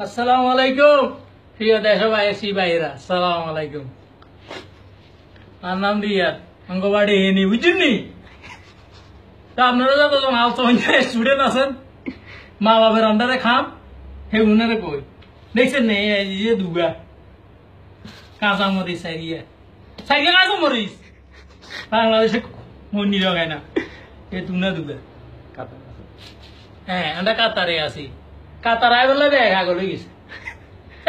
আসসালামু আলাইকুম প্রিয় দেশবাসী ভাইরা, আসসালামু আলাইকুম। আর নাম রিয়াদ, অঙ্গবাড়ি হেনি, বুঝছেননি? তা আপনারা যতজন স্টুডেন্ট আছেন, মা বাবার আন্ডারে খাম, হে উনারে কই দেখছেন নে, এই যে দুগা কাঁচা মরিচ সাইরিয়া সাইরিয়া কাঁচা মরিচ বাংলাদেশে মন্দির হয় না, এ তুনা দুগা। হ্যাঁ, আমরা কাতারে আছি। কাতার আয় বললে দেখা গেল গেছে।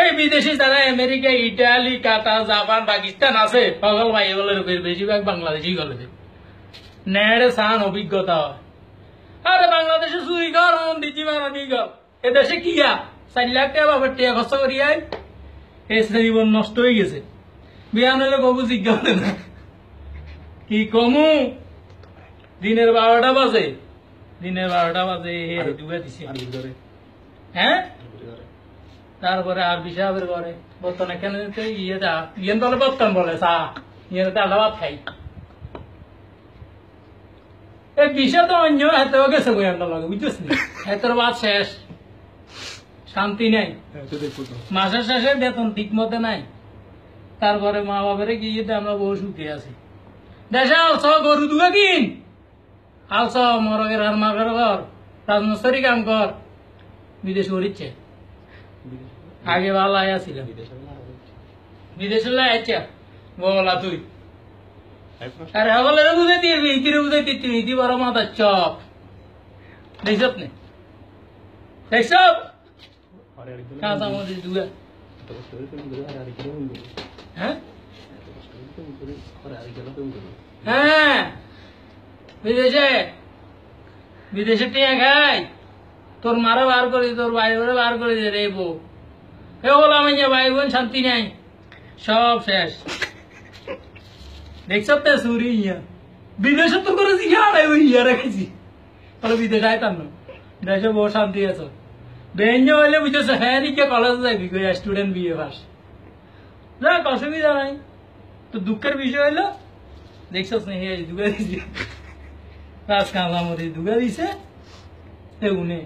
এই বিদেশি যারা আমেরিকা, ইটালি, কাতার, জাপান, পাকিস্তান আছে, পাগল ভাই বলে বেশিরভাগ বাংলাদেশি গলে নেড়ে সান অভিজ্ঞতা হয়। আরে বাংলাদেশে চুরি কর, দিচ্ছি মারানি কর, এ দেশে কি 4 লাখ টাকা বাবার টিয়া খরচ করি আয়, এই জীবন নষ্ট হয়ে গেছে। বিয়া নইলে কবু জিজ্ঞাসা না কি কমু, দিনের 12টা বাজে, ডুবে দিছি। হ্যাঁ, তারপরে আর বিশাবের ঘরে বর্তমানে কেন ইয়ে বলে বর্তমান বলে চা ইয়ে আল্লাহ ভাত খাই। এই বিষয় তো অন্য হাতে গেছে বই আন্ডার লাগে, বুঝছিস না? হাতের বাদ শেষ, শান্তি নাই, মাসের শেষে বেতন ঠিক মতো নাই। তারপরে মা বাবারে গিয়ে আমরা বহু সুখে আছি। দেশে আলছ গরু দুগা কিন, আলছ মরগের আর মাগের ঘর, রাজমস্তারি কাম কর, বিদেশ করিচ্ছে। আগে ভালো আছিলাম, বিদেশে আচ্ছা বলা তুই আরে হলে বুঝে দিবি, ইতিরে বুঝে দিতি, ইতি বড় মাথা চপ দেখছ নে, দেখছ কাঁচা মরিচ দুগা। হ্যাঁ হ্যাঁ, বিদেশে টিয়া খাই, তোর মারা বার করি, তোর বাইরে বার করে দে রে বউ। এ বললাম ভাই বোন শান্তি নাই, সব শেষ। দেখছ তো সুরি ইয়া বিদেশে তো করেছি, ইয়া রেখেছি, তাহলে বিদেশে আইতাম না, দেশে বহু শান্তি আছো। বেঞ্জ হইলে বুঝতেছ, হ্যাঁ রিকে কলেজে যাবি, স্টুডেন্ট বিয়ে পাস, যাক অসুবিধা নাই। তো দুঃখের বিষয় হইলো দেখছ দুগা দিছে, রাজ কাঁচা মরিচ দুগা দিছে, উনে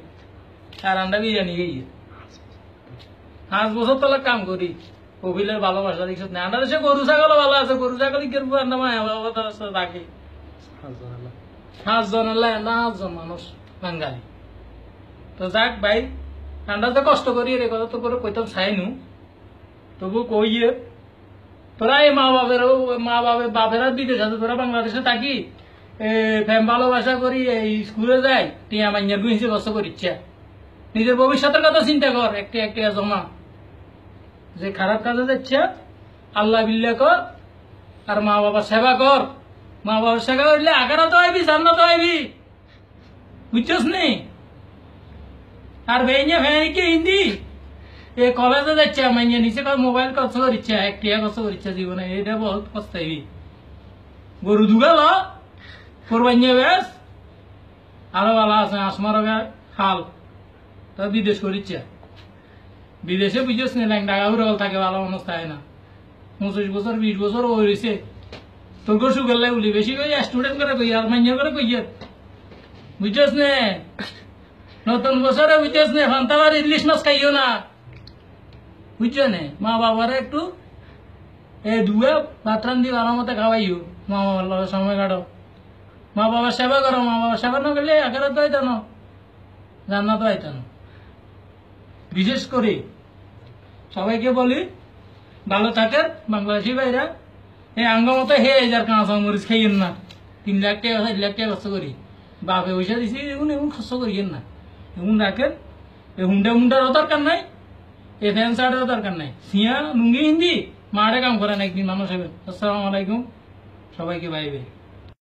আর আন্ডা বিরিয়ানি গিয়ে 5 বছর তলা কাম করি, কপিলের ভালোবাসা দেখছ না। আন্ডা দেশে গরু ছাগল ভালো আছে, গরু ছাগল রাখে 5 জন, 5 জন মানুষ বাঙালি। তো যাক ভাই, ঠান্ডা তো কষ্ট করি রে, কথা তো করে কইতাম চাইনু, তবু কইয়ে তোরা এই বাপেরা বিদেশ আছে, তোরা বাংলাদেশে থাকি ফ্যাম ভালোবাসা করি, এই স্কুলে যাই, টিয়া মাইয়ার গুঁজে কষ্ট করিচ্ছে। নিজের ভবিষ্যতের কথা চিন্তা কর, একটা জমা, যে খারাপ কাজে যাচ্ছে আল্লাহ বিল্লাহ কর, আর মা বাবার সেবা কর। মা বাবার সেবা করলে আগারা তো আইবি, জান্নাত তো আইবি, বুঝছস নি? আর বেইনে ফেনিকে হিন্দি এ কলেজে যাচ্ছে, মাইয়া নিচে মোবাইল খরচ করিচ্ছে, 1 টাকা খরচ করিচ্ছে জীবনে, এটা বহুত পস্তাইবি। গরু দুগাল কোরবানিয়ে বেশ আরো ভালো আছে, আসমার খাল তো বিদেশ করিচ্ছে। বিদেশে বুঝছ না, টাকা উড়াল থাকে, ভালো মানুষ থাকে না। 25 বছর 20 বছর হয়েছে, তোর গো সুগার লাই বলি বেশি কই স্টুডেন্ট করে কই, আর মাইয়া করে কই, বুঝছস নে? নতুন বছরে বুঝছস নে, ফান্তাবার ইংলিশ মাছ খাইও না, বুঝছ নে? মা বাবারে একটু দুয়া ভাত রান্ধি ভালো মতো খাওয়াইও, মা বাবার লগে সময় কাটো, মা বাবার সেবা করো। মা বাবার সেবা না করলে আখেরা তো আইতাম, জান্নাত আইতাম। বিশেষ করে সবাইকে বলি ভালো থাকেন বাংলাদেশি ভাইরা, এই আঙ্গ মতো হে যার কাঁচা মরিচ খাইয়েন না। 3 লাখ টাকা 4 লাখ টাকা খরচ করি, বাপে পয়সা দিছি, এমন খরচ করিয়েন না, এমন রাখেন। এই হুন্ডারও দরকার নাই, এ ফ্যান শার্টেরও দরকার নাই, সিয়া লুঙ্গি হিন্দি মাঠে কাম করেন, একদিন মানুষ হবেন। আসসালামু আলাইকুম, সবাইকে বাই বাই।